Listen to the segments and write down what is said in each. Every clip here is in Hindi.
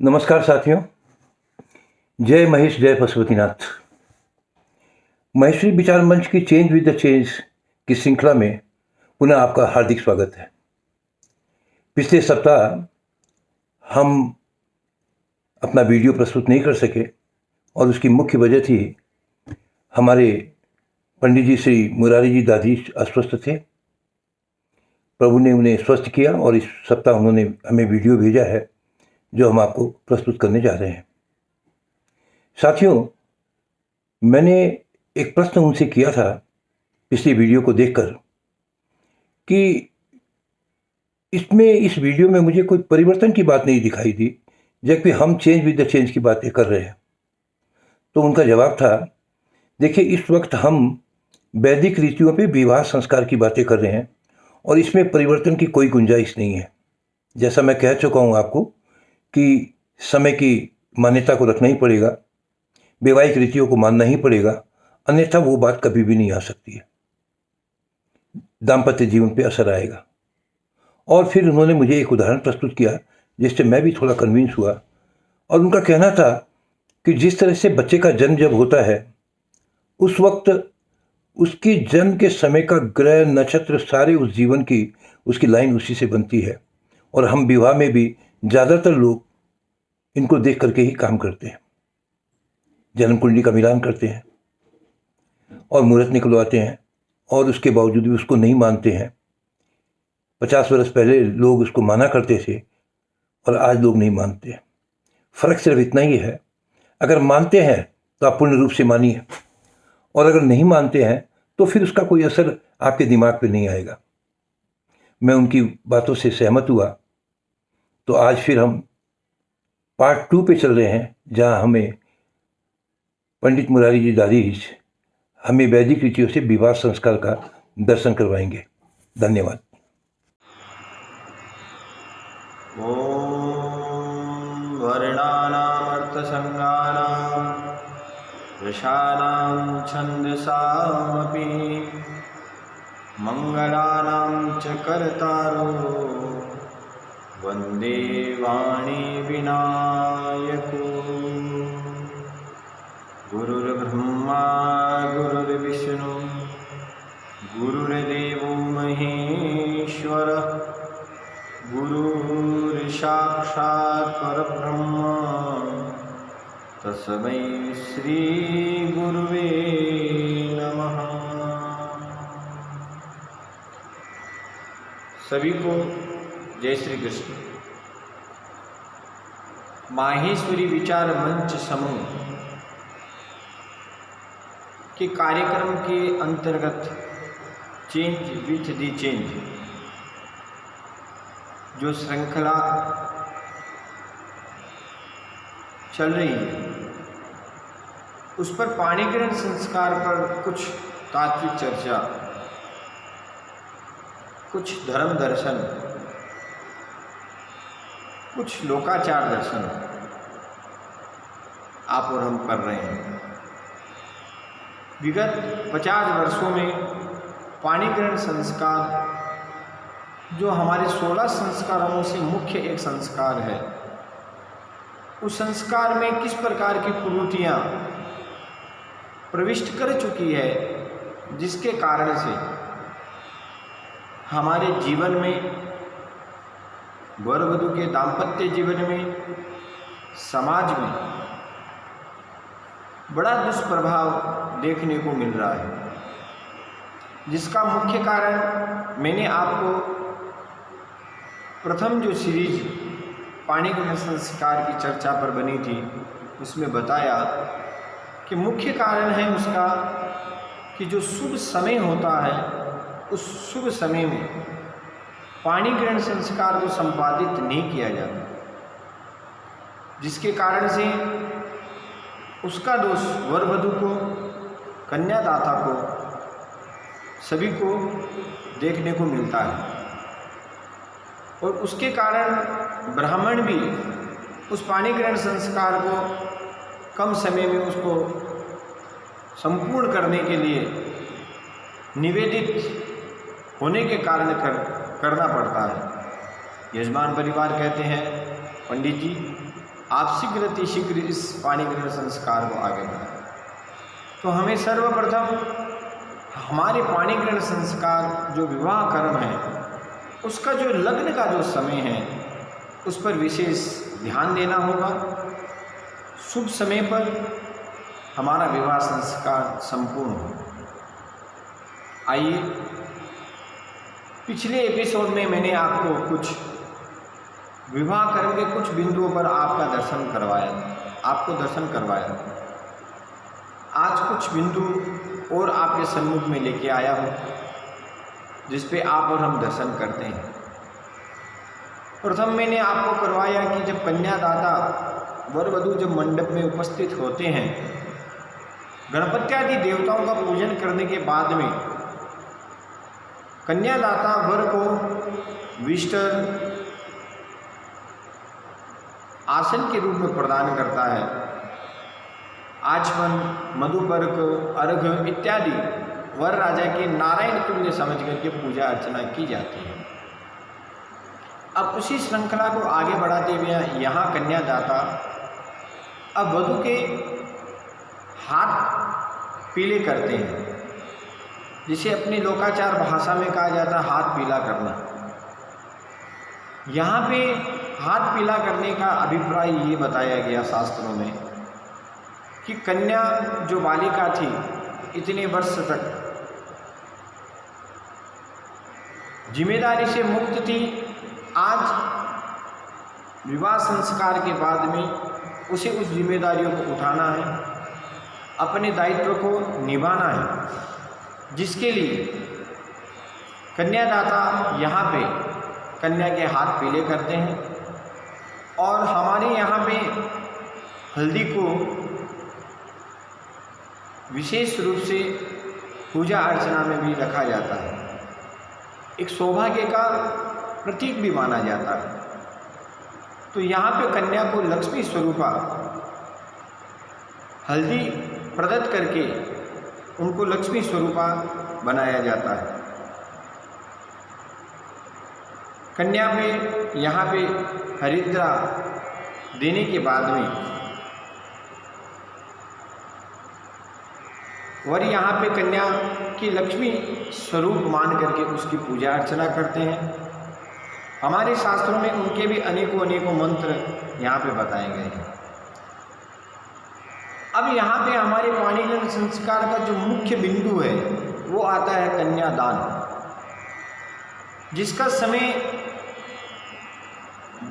नमस्कार साथियों। जय महेश, जय पशुपतिनाथ। महेश्वरी विचार मंच की चेंज विद द चेंज की श्रृंखला में पुनः आपका हार्दिक स्वागत है। पिछले सप्ताह हम अपना वीडियो प्रस्तुत नहीं कर सके और उसकी मुख्य वजह थी हमारे पंडित जी श्री मुरारी जी दादी अस्वस्थ थे। प्रभु ने उन्हें स्वस्थ किया और इस सप्ताह उन्होंने हमें वीडियो भेजा है जो हम आपको प्रस्तुत करने जा रहे हैं। साथियों, मैंने एक प्रश्न उनसे किया था पिछली वीडियो को देखकर कि इस वीडियो में मुझे कोई परिवर्तन की बात नहीं दिखाई दी, जबकि हम चेंज विद द चेंज की बातें कर रहे हैं। तो उनका जवाब था, देखिए, इस वक्त हम वैदिक रीतियों पे विवाह संस्कार की बातें कर रहे हैं और इसमें परिवर्तन की कोई गुंजाइश नहीं है। जैसा मैं कह चुका हूँ आपको कि समय की मान्यता को रखना ही पड़ेगा, वैवाहिक रीतियों को मानना ही पड़ेगा, अन्यथा वो बात कभी भी नहीं आ सकती है, दाम्पत्य जीवन पे असर आएगा। और फिर उन्होंने मुझे एक उदाहरण प्रस्तुत किया जिससे मैं भी थोड़ा कन्विंस हुआ। और उनका कहना था कि जिस तरह से बच्चे का जन्म जब होता है उस वक्त उसकी जन्म के समय का ग्रह नक्षत्र सारे उस जीवन की उसकी लाइन उसी से बनती है। और हम विवाह में भी ज़्यादातर लोग इनको देख करके ही काम करते हैं, जन्म कुंडली का मिलान करते हैं और मुहूर्त निकलवाते हैं और उसके बावजूद भी उसको नहीं मानते हैं। 50 वर्ष पहले लोग उसको माना करते थे और आज लोग नहीं मानते। फ़र्क सिर्फ इतना ही है, अगर मानते हैं तो आप पूर्ण रूप से मानिए, और अगर नहीं मानते हैं तो फिर उसका कोई असर आपके दिमाग पे नहीं आएगा। मैं उनकी बातों से सहमत हुआ। तो आज फिर हम पार्ट 2 पे चल रहे हैं, जहां हमें पंडित मुरारी जी दादी हमें वैदिक रीतियों से विवाह संस्कार का दर्शन करवाएंगे। धन्यवाद। ओम वर्णानामर्थसंज्ञानां यशानां छन्दसामपि मंगलानां च कर्तारो वंदे वाणी विनायको। गुरुर्ब्रह्मा गुरुर्विष्णु गुरुर्देवो महेश्वरः गुरुर्साक्षात् परब्रह्म तस्मै श्री गुरुवे नमः। सभी को जय श्री कृष्ण। माहेश्वरी विचार मंच समूह के कार्यक्रम के अंतर्गत चेंज विथ दी चेंज जो श्रृंखला चल रही है, उस पर पाणिग्रहण संस्कार पर कुछ तात्विक चर्चा, कुछ धर्म दर्शन, कुछ लोकाचार दर्शन आप और हम कर रहे हैं। विगत 50 वर्षों में पाणिग्रहण संस्कार जो हमारे 16 संस्कारों से मुख्य एक संस्कार है, उस संस्कार में किस प्रकार की कुरीतियाँ प्रविष्ट कर चुकी है, जिसके कारण से हमारे जीवन में, वर वधू के दाम्पत्य जीवन में, समाज में बड़ा दुष्प्रभाव देखने को मिल रहा है। जिसका मुख्य कारण मैंने आपको प्रथम जो सीरीज पाणिग्रहण संस्कार की चर्चा पर बनी थी उसमें बताया कि मुख्य कारण है उसका कि जो शुभ समय होता है उस शुभ समय में पाणिग्रहण संस्कार को संपादित नहीं किया जाता, जिसके कारण से उसका दोष वर वधू को, कन्यादाता को, सभी को देखने को मिलता है। और उसके कारण ब्राह्मण भी उस पाणिग्रहण संस्कार को कम समय में उसको संपूर्ण करने के लिए निवेदित होने के कारण करना पड़ता है। यजमान परिवार कहते हैं, पंडित जी आप शीघ्र इस पाणी ग्रहण संस्कार को आगे बढ़ाएं। तो हमें सर्वप्रथम हमारे पाणी ग्रहण संस्कार जो विवाह कर्म है उसका जो लग्न का जो समय है उस पर विशेष ध्यान देना होगा। शुभ समय पर हमारा विवाह संस्कार संपूर्ण हो। आइए, पिछले एपिसोड में मैंने आपको कुछ विवाह कर्म के कुछ बिंदुओं पर आपको दर्शन करवाया। आज कुछ बिंदु और आपके सम्मुख में लेके आया हूँ जिस पे आप और हम दर्शन करते हैं। प्रथम मैंने आपको करवाया कि जब कन्यादाता वर वधू जब मंडप में उपस्थित होते हैं, गणपत्यादि देवताओं का पूजन करने के बाद में कन्यादाता वर को विष्टर आसन के रूप में प्रदान करता है। आचमन, मधुपर्क, अर्घ इत्यादि वर राजा के नारायण तुल्य समझ करके पूजा अर्चना की जाती है। अब उसी श्रृंखला को आगे बढ़ाते हुए यहाँ कन्यादाता अब वधू के हाथ पीले करते हैं, जिसे अपनी लोकाचार भाषा में कहा जाता है हाथ पीला करना। यहाँ पे हाथ पीला करने का अभिप्राय ये बताया गया शास्त्रों में कि कन्या जो बालिका थी इतने वर्ष तक जिम्मेदारी से मुक्त थी, आज विवाह संस्कार के बाद में उसे उस जिम्मेदारियों को उठाना है, अपने दायित्व को निभाना है, जिसके लिए कन्यादाता यहाँ पे कन्या के हाथ पीले करते हैं। और हमारे यहाँ पे हल्दी को विशेष रूप से पूजा अर्चना में भी रखा जाता है, एक सौभाग्य का प्रतीक भी माना जाता है। तो यहाँ पे कन्या को लक्ष्मी स्वरूपा हल्दी प्रदत्त करके उनको लक्ष्मी स्वरूपा बनाया जाता है। कन्या पे यहाँ पे हरिद्रा देने के बाद में वर यहाँ पे कन्या की लक्ष्मी स्वरूप मान करके उसकी पूजा अर्चना करते हैं। हमारे शास्त्रों में उनके भी अनेकों मंत्र यहाँ पे बताए गए हैं। अब यहाँ पे हमारे पाणी ग्रहण संस्कार का जो मुख्य बिंदु है वो आता है कन्यादान, जिसका समय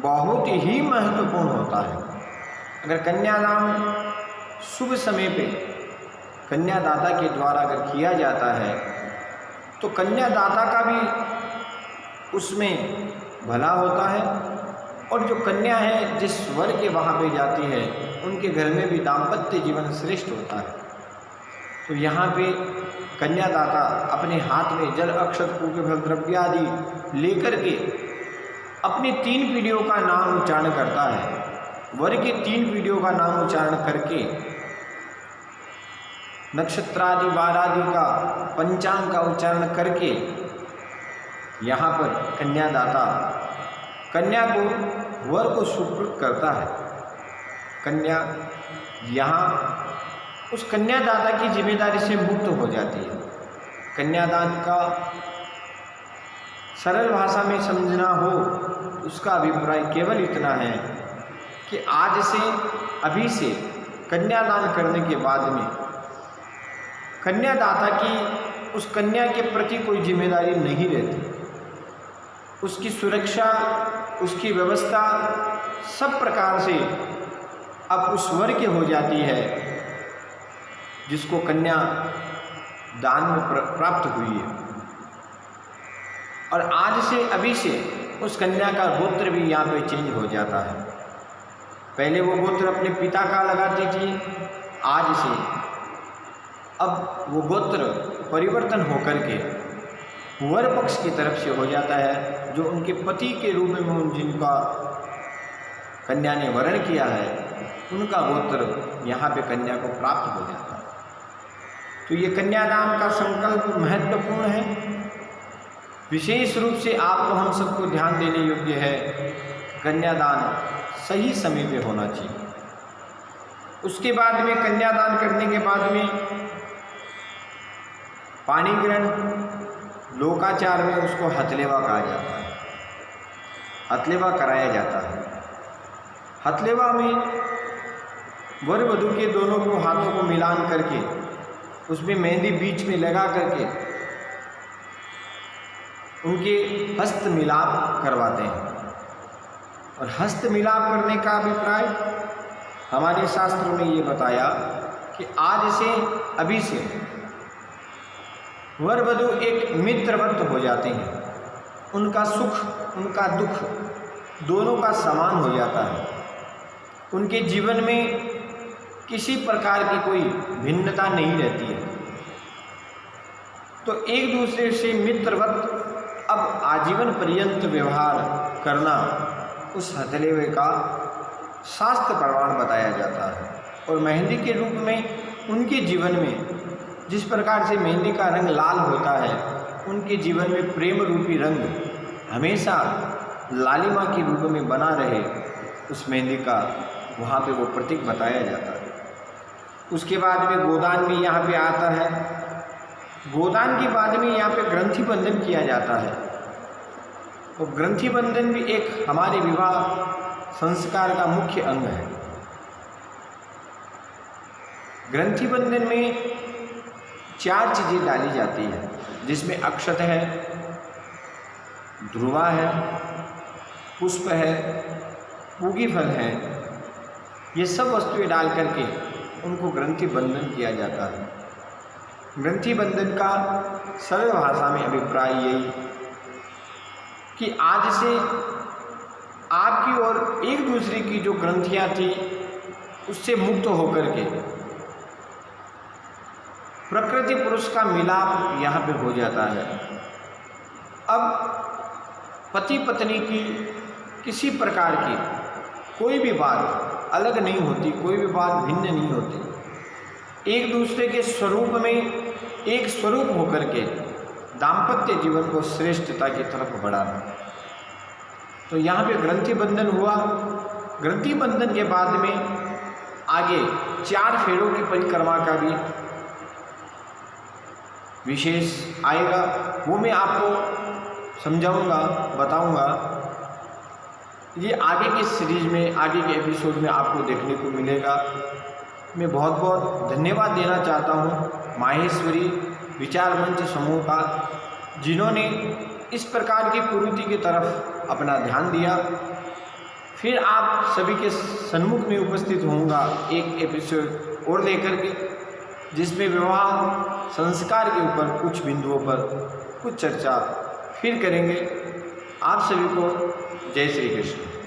बहुत ही महत्वपूर्ण होता है। अगर कन्यादान शुभ समय पे कन्यादाता के द्वारा अगर किया जाता है तो कन्यादाता का भी उसमें भला होता है, और जो कन्या है जिस वर के वहाँ पे जाती है उनके घर में भी दाम्पत्य जीवन श्रेष्ठ होता है। तो यहाँ पे कन्यादाता अपने हाथ में जल, अक्षत, पूज्य फल द्रव्य आदि लेकर के अपनी 3 पीढ़ियों का नाम उच्चारण करता है। वर के 3 पीढ़ियों का नाम उच्चारण करके नक्षत्रादि वारादि का पंचांग का उच्चारण करके यहाँ पर कन्यादाता कन्या को वर को सुपुर्द करता है। कन्या यहाँ उस कन्यादाता की जिम्मेदारी से मुक्त हो जाती है। कन्यादान का सरल भाषा में समझना हो उसका अभिप्राय केवल इतना है कि आज से, अभी से कन्यादान करने के बाद में कन्यादाता की उस कन्या के प्रति कोई जिम्मेदारी नहीं रहती। उसकी सुरक्षा, उसकी व्यवस्था सब प्रकार से अब उस वर के हो जाती है जिसको कन्या दान में प्राप्त हुई है। और आज से, अभी से उस कन्या का गोत्र भी यहाँ पे चेंज हो जाता है। पहले वो गोत्र अपने पिता का लगाती थी, आज से अब वो गोत्र परिवर्तन होकर के वर पक्ष की तरफ से हो जाता है, जो उनके पति के रूप में जिनका कन्या ने वरण किया है उनका गोत्र यहाँ पे कन्या को प्राप्त हो जाता है। तो ये कन्यादान का संकल्प महत्वपूर्ण है। विशेष रूप से आपको हम सबको ध्यान देने योग्य है। कन्यादान सही समय पे होना चाहिए। उसके बाद में कन्यादान करने के बाद में पाणी ग्रहण लोकाचार में उसको हथलेवा कहा जाता है। हथलेवा कराया जाता है। हथलेवा में वर वधू के दोनों को हाथों को मिलान करके उसमें मेहंदी बीच में लगा करके उनके हस्त मिलाप करवाते हैं। और हस्त मिलाप करने का अभिप्राय हमारे शास्त्रों में ये बताया कि आज से अभी से वर वधू एक मित्रवत हो जाते हैं। उनका सुख उनका दुख दोनों का समान हो जाता है। उनके जीवन में किसी प्रकार की कोई भिन्नता नहीं रहती है। तो एक दूसरे से मित्रवत अब आजीवन पर्यंत व्यवहार करना उस हथलेवे का शास्त्र प्रमाण बताया जाता है। और मेहंदी के रूप में उनके जीवन में जिस प्रकार से मेहंदी का रंग लाल होता है, उनके जीवन में प्रेम रूपी रंग हमेशा लालिमा के रूप में बना रहे, उस मेहंदी का वहाँ पे वो प्रतीक बताया जाता है। उसके बाद में गोदान भी यहाँ पे आता है। गोदान के बाद में यहाँ पे ग्रंथि बंधन किया जाता है। तो ग्रंथि बंधन भी एक हमारे विवाह संस्कार का मुख्य अंग है। ग्रंथि बंधन में 4 चीज़ें डाली जाती है, जिसमें अक्षत है, ध्रुवा है, पुष्प है, पूगी फल है। ये सब वस्तुएं डाल करके उनको ग्रंथि बंधन किया जाता है। ग्रंथि बंधन का सरल भाषा में अभिप्राय यही कि आज से आपकी और एक दूसरे की जो ग्रंथियां थी उससे मुक्त होकर के प्रकृति पुरुष का मिलाप यहाँ पे हो जाता है। अब पति पत्नी की किसी प्रकार की कोई भी बात अलग नहीं होती, कोई भी बात भिन्न नहीं होती। एक दूसरे के स्वरूप में एक स्वरूप होकर के दाम्पत्य जीवन को श्रेष्ठता की तरफ बढ़ाना। तो यहाँ पे ग्रंथि बंधन हुआ। ग्रंथि बंधन के बाद में आगे 4 फेरों की परिक्रमा का भी विशेष आएगा, वो मैं आपको समझाऊंगा, बताऊंगा। ये आगे के सीरीज में, आगे के एपिसोड में आपको देखने को मिलेगा। मैं बहुत बहुत धन्यवाद देना चाहता हूँ माहेश्वरी विचार मंच समूह का, जिन्होंने इस प्रकार की कुरीति की तरफ अपना ध्यान दिया। फिर आप सभी के सन्मुख में उपस्थित होऊंगा एक एपिसोड और लेकर के, जिसमें विवाह संस्कार के ऊपर कुछ बिंदुओं पर कुछ चर्चा फिर करेंगे। आप सभी को जय श्री कृष्ण।